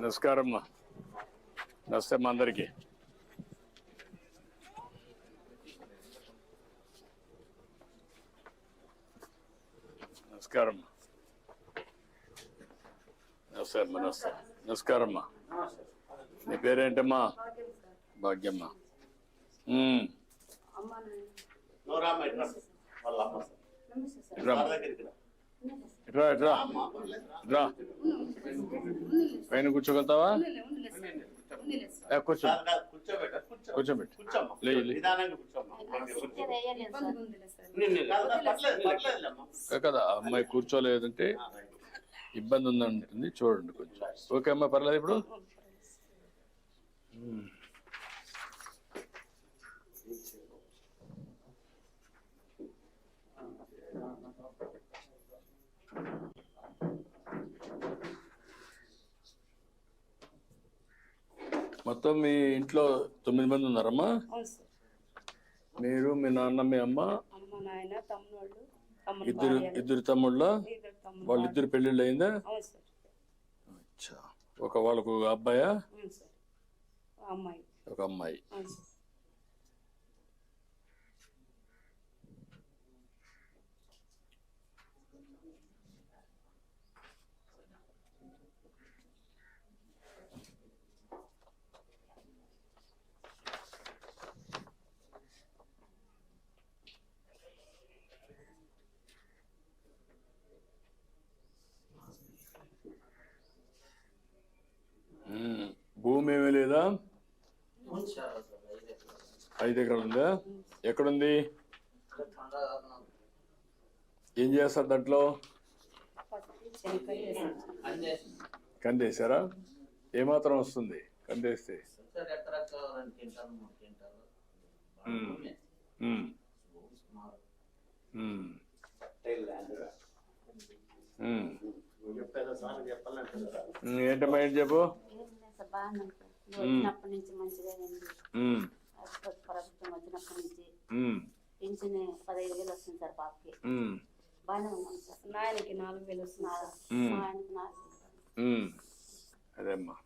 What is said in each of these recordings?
నమస్కారం అమ్మా. నమస్తే అమ్మా అందరికి. నమస్కారం. నమస్తే అమ్మా. నమస్తే. నమస్కారం అమ్మా. నీ పేరేంటమ్మా? భాగ్యమ్మ. ఇట్రా ఇట్రా ఇట్రా. పైన కూర్చోగలుగుతావా? కూర్చోబెట్టి కదా. అమ్మాయి కూర్చోలేదంటే ఇబ్బంది ఉందంటుంది, చూడండి కొంచెం. ఓకే అమ్మా, పర్లేదు ఇప్పుడు. మొత్తం మీ ఇంట్లో 9 మంది ఉన్నారమ్మా? మీరు, మీ నాన్న, మీ అమ్మ, ఇద్దరు తమ్ముళ్ళ. వాళ్ళిద్దరు పెళ్ళిళ్ళు అయిందా? వాళ్ళకు అబ్బాయా? ఒక అమ్మాయి. భూమి ఏమీ లేదా? 5 ఎకరాలు ఉందా? ఎక్కడుంది? ఏం చేస్తారు దాంట్లో? కందేశారా? ఏమాత్రం వస్తుంది కందేస్తే? ఏంటమ్మా, ఏంటి చెప్పు. వచ్చినప్పటి నుంచి మంచిగా ప్రభుత్వం వచ్చినప్పటి నుంచి పింఛన్ 15,000 వస్తుంది సార్. పాపకి బాగానే ఉన్నాం సార్. నాయనకి 4,000 వస్తుంది. మా ఆయనకి 4,000. అదేమ్మా.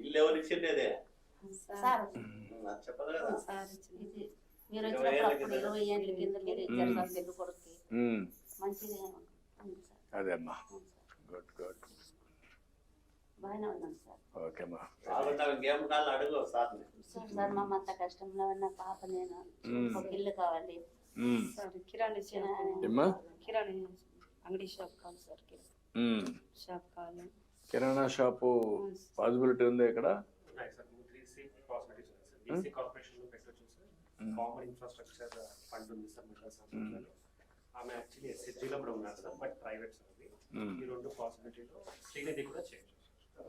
ఇల్లు ఎవరు ఇచ్చిండేదే సార్? ఇది మీరు వచ్చినప్పుడు 20 ఏళ్ళ కింద మీరు ఇచ్చారు సార్ పెద్ద కొడుకు. మంచిగా ఉంది సార్. అదేమ్మా. Good good. బాగానే ఉన్నాం సార్. ఓకేమ్మా. సార్ మా అంత కష్టంలో ఉన్న పాప, నేను ఒక ఇల్లు కావాలి సార్. కిరాణా అంగడి షాప్ కావాలి సార్. షాప్ కావాలి. కిరాణా షాపు పాసిబిలిటీ ఉందా ఇక్కడ? కామన్ ఇన్ఫ్రాస్ట్రక్చర్ ఫండ్ ఉంది సార్. ఆమె యాక్చువల్లీ ఎస్హెచ్జిలో కూడా ఉన్నారు సార్, బట్ ప్రైవేట్ సార్. అది ఈ 2 పాసిబిలిటీలో శ్రీనిధి కూడా చేయొచ్చు.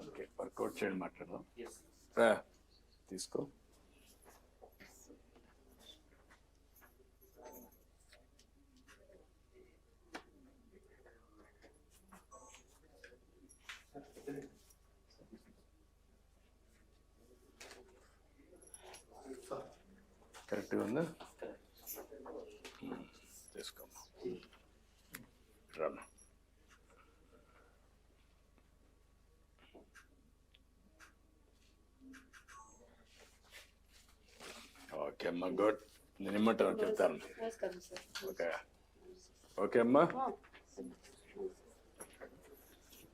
ఓకే, వర్కౌట్ చేయండి, మాట్లాడదాం. తీసుకో. కరెక్ట్గా ఉందా? తీసుకోమ్మా. రామ్మా. ఓకే అమ్మా, గుడ్. నేను ఇమ్మంటాను, చెప్తాను. ఓకే. ఓకే అమ్మా.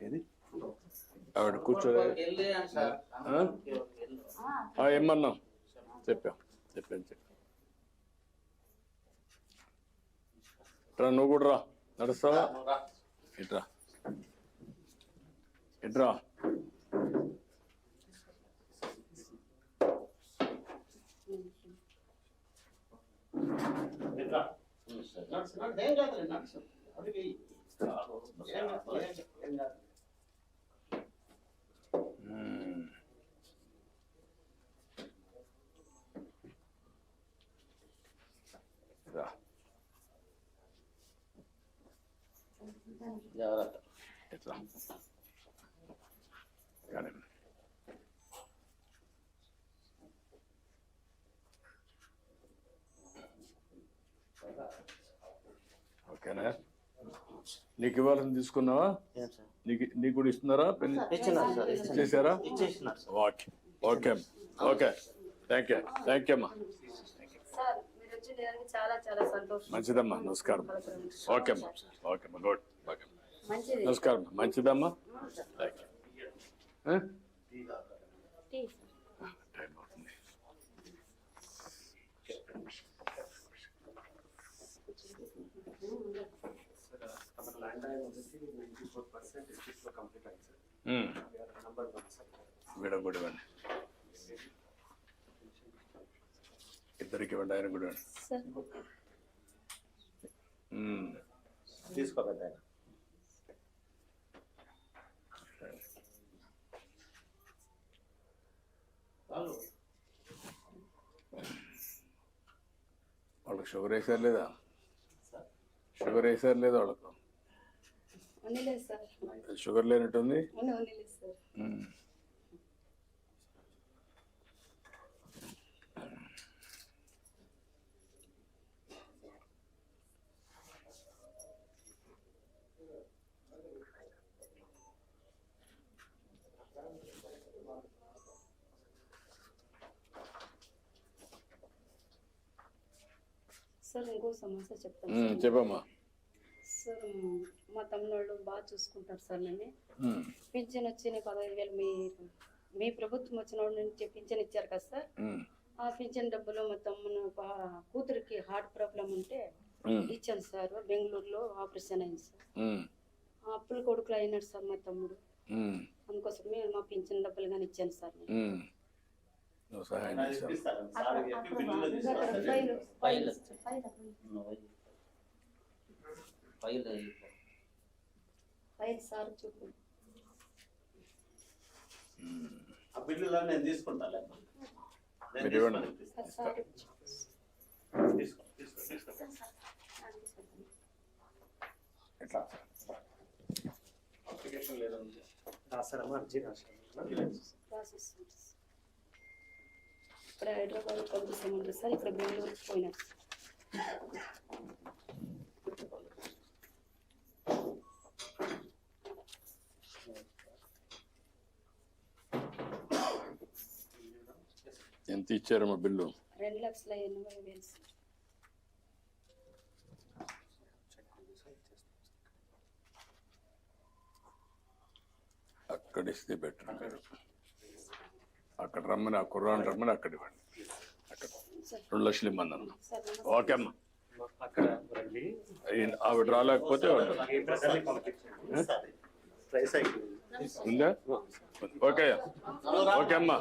ఏది ఆవిడ కూర్చోలే? ఏమన్నాం? చెప్పాను. రా, నువ్వు కూడా రా. నడుస్తావా? ఇట్రా ఇట్రా. జాగ్రత్త. ఇట్లా కానీ ఓకేనా? నీకు ఇవ్వాలని తీసుకున్నావా? నీకు కూడా ఇస్తున్నారా పెన్ ఇచ్చినారు సార్ చేశారా? ఇచ్చేసినారు sir. Okay okay okay thank you అమ్మా. సార్ మీరు వచ్చేదానికి చాలా చాలా సంతోషం. మంచిదమ్మా, నమస్కారం. ఓకే అమ్మా, ఓకే అమ్మా, గుడ్. ఓకే మంచిది. నమస్కారం. మంచిదమ్మా, థ్యాంక్ యూ. టీ. టైం అవుతుంది. మన ల్యాండ్ ఆయన వచ్చేసి 94% డిస్ట్రిక్ట్ లో కంప్లీట్ అయింది సార్. Number 1 sir. వీడ కూడా ఇవ్వండి, ఇద్దరికి ఇవ్వండి, ఆయన కూడా ఇవ్వండి. సార్ తీసుకో పెద్ద ఆయన. వాళ్ళకి షుగర్ వేసారు లేదా? షుగర్ వేసారు లేదా వాళ్ళకు? అన్నీ లేదు సార్. షుగర్ లేనట్టుంది. అన్నీ లేదు సార్. సార్ ఇంకో సమస్య చెప్తాను సార్. చెప్పమ్మా. సార్ మా తమ్ముళ్ళు బాగా చూసుకుంటారు సార్ నన్ను. పింఛన్ వచ్చి 15,000 మీ ప్రభుత్వం వచ్చిన నుంచి పింఛన్ ఇచ్చారు కదా సార్. ఆ పింఛన్ డబ్బులు మా తమ్ముడు కూతురికి హార్ట్ ప్రాబ్లం ఉంటే ఇచ్చాను సార్. బెంగళూరులో ఆపరేషన్ అయింది సార్. అప్పుల కొడుకులు అయినాడు సార్ మా తమ్ముడు. అందుకోసమే మా పింఛన్ డబ్బులు కానీ ఇచ్చాను సార్. నువ్వు సహాయం చేసావు. సార్ చూపు ఆ బిల్లులను నేను తీసుకుంటాను. మీరు ఇవ్వండి. సార్ ఎట్లా? అప్లికేషన్ లేదా రాసారమ్మా? అర్జీ రాశారు. రాసిస్తుంది. ఇప్పుడు హైదరాబాద్ పంపిస్తామంటారు సార్. ఇక్కడ బెంగళూరుకి పోయినారు. ఎంత ఇచ్చారమ్మా బిల్లు? 2,80,000 సార్. అక్కడ ఇస్తే బెటర్. మీరు అక్కడ రమ్మని, ఆ కుర్రాన్ని రమ్మని అక్కడ ఇవ్వండి. అక్కడ 2 లక్షలు ఇమ్మన్నాను. సార్ ఓకే అమ్మా. అక్కడ రండి. ఆవిడ రాలేకపోతే ఉందా? ఓకే ఓకే అమ్మా.